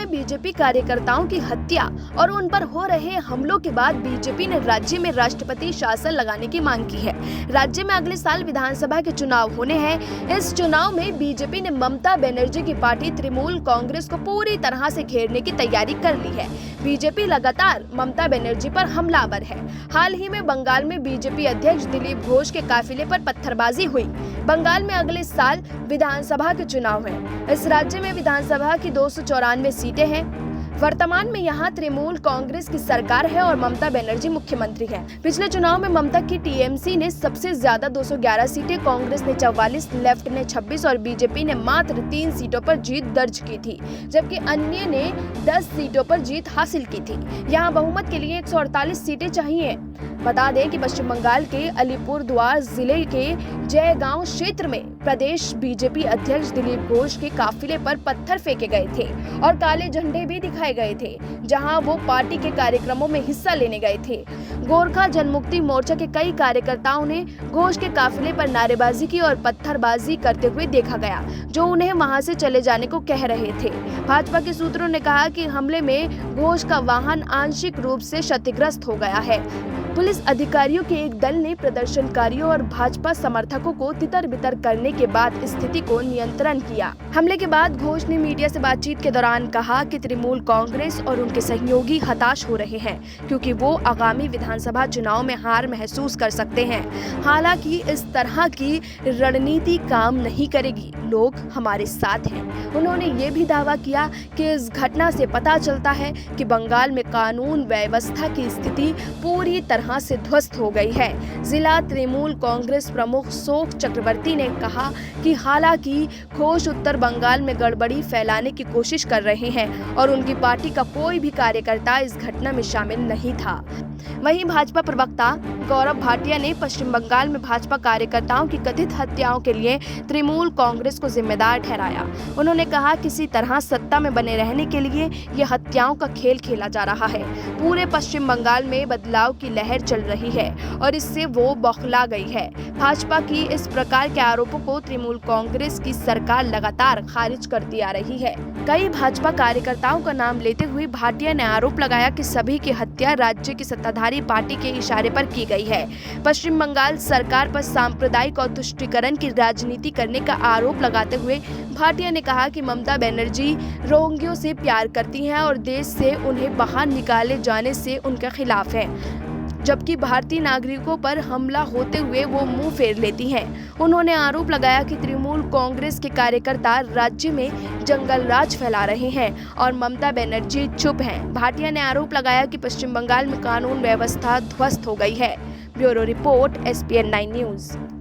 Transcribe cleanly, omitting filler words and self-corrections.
में बीजेपी कार्यकर्ताओं की हत्या और उन पर हो रहे हमलों के बाद बीजेपी ने राज्य में राष्ट्रपति शासन लगाने की मांग की है। राज्य में अगले साल विधानसभा के चुनाव होने हैं। इस चुनाव में बीजेपी ने ममता बनर्जी की पार्टी तृणमूल कांग्रेस को पूरी तरह से घेरने की तैयारी कर ली है। बीजेपी लगातार ममता बनर्जी पर हमलावर है। हाल ही में बंगाल में बीजेपी अध्यक्ष दिलीप घोष के काफिले पर पत्थरबाजी हुई। बंगाल में अगले साल विधानसभा के चुनाव हैं। इस राज्य में विधानसभा की 294 सीटें हैं। वर्तमान में यहाँ तृणमूल कांग्रेस की सरकार है और ममता बनर्जी मुख्यमंत्री है। पिछले चुनाव में ममता की टीएमसी ने सबसे ज्यादा 211 सीटें, कांग्रेस ने 44, लेफ्ट ने 26 और बीजेपी ने मात्र 3 सीटों पर जीत दर्ज की थी, जबकि अन्य ने 10 सीटों पर जीत हासिल की थी। यहाँ बहुमत के लिए 148 सीटें चाहिए। बता दें कि पश्चिम बंगाल के अलीपुरद्वार जिले के जयगांव क्षेत्र में प्रदेश बीजेपी अध्यक्ष दिलीप घोष के काफिले पर पत्थर फेंके गए थे और काले झंडे भी दिखाए गए थे, जहां वो पार्टी के कार्यक्रमों में हिस्सा लेने गए थे। गोरखा जनमुक्ति मोर्चा के कई कार्यकर्ताओं ने घोष के काफिले पर नारेबाजी की और पत्थरबाजी करते हुए देखा गया, जो उन्हें वहां से चले जाने को कह रहे थे। भाजपा के सूत्रों ने कहा कि हमले में घोष का वाहन आंशिक रूप से क्षतिग्रस्त हो गया है। पुलिस अधिकारियों के एक दल ने प्रदर्शनकारियों और भाजपा समर्थकों को तितर-बितर करने के बाद स्थिति को नियंत्रण किया। हमले के बाद घोष ने मीडिया से बातचीत के दौरान कहा कि तृणमूल कांग्रेस और उनके सहयोगी हताश हो रहे हैं, क्योंकि वो आगामी विधानसभा चुनाव में हार महसूस कर सकते हैं। हालांकि इस तरह की रणनीति काम नहीं करेगी, लोग हमारे साथ हैं। उन्होंने ये भी दावा किया कि इस घटना से पता चलता है कि बंगाल में कानून व्यवस्था की स्थिति पूरी तरह से ध्वस्त हो गई है। जिला तृणमूल कांग्रेस प्रमुख शोक चक्रवर्ती ने कहा कि हालांकि घोष उत्तर बंगाल में गड़बड़ी फैलाने की कोशिश कर रहे हैं और उनकी पार्टी का कोई भी कार्यकर्ता इस घटना में शामिल नहीं था। वहीं भाजपा प्रवक्ता गौरव भाटिया ने पश्चिम बंगाल में भाजपा कार्यकर्ताओं की कथित हत्याओं के लिए तृणमूल कांग्रेस को जिम्मेदार ठहराया। उन्होंने कहा किसी तरह सत्ता में बने रहने के लिए ये हत्याओं का खेल खेला जा रहा है। पूरे पश्चिम बंगाल में बदलाव की लहर चल रही है और इससे वो बौखला गई है। भाजपा की इस प्रकार के आरोपों को तृणमूल कांग्रेस की सरकार लगातार खारिज करती आ रही है। कई भाजपा कार्यकर्ताओं का नाम लेते हुए भाटिया ने आरोप लगाया कि सभी की हत्या राज्य की सत्ताधारी पार्टी के इशारे पर की गई है। पश्चिम बंगाल सरकार पर सांप्रदायिक और तुष्टीकरण की राजनीति करने का आरोप लगाते हुए भाटिया ने कहा कि ममता बनर्जी रोहिंग्यों से प्यार करती हैं और देश से उन्हें बाहर निकाले जाने से उनके खिलाफ है, जबकि भारतीय नागरिकों पर हमला होते हुए वो मुंह फेर लेती हैं। उन्होंने आरोप लगाया कि तृणमूल कांग्रेस के कार्यकर्ता राज्य में जंगल राज फैला रहे हैं और ममता बनर्जी चुप हैं। भाटिया ने आरोप लगाया कि पश्चिम बंगाल में कानून व्यवस्था ध्वस्त हो गई है। Bureau report SPN 9 news.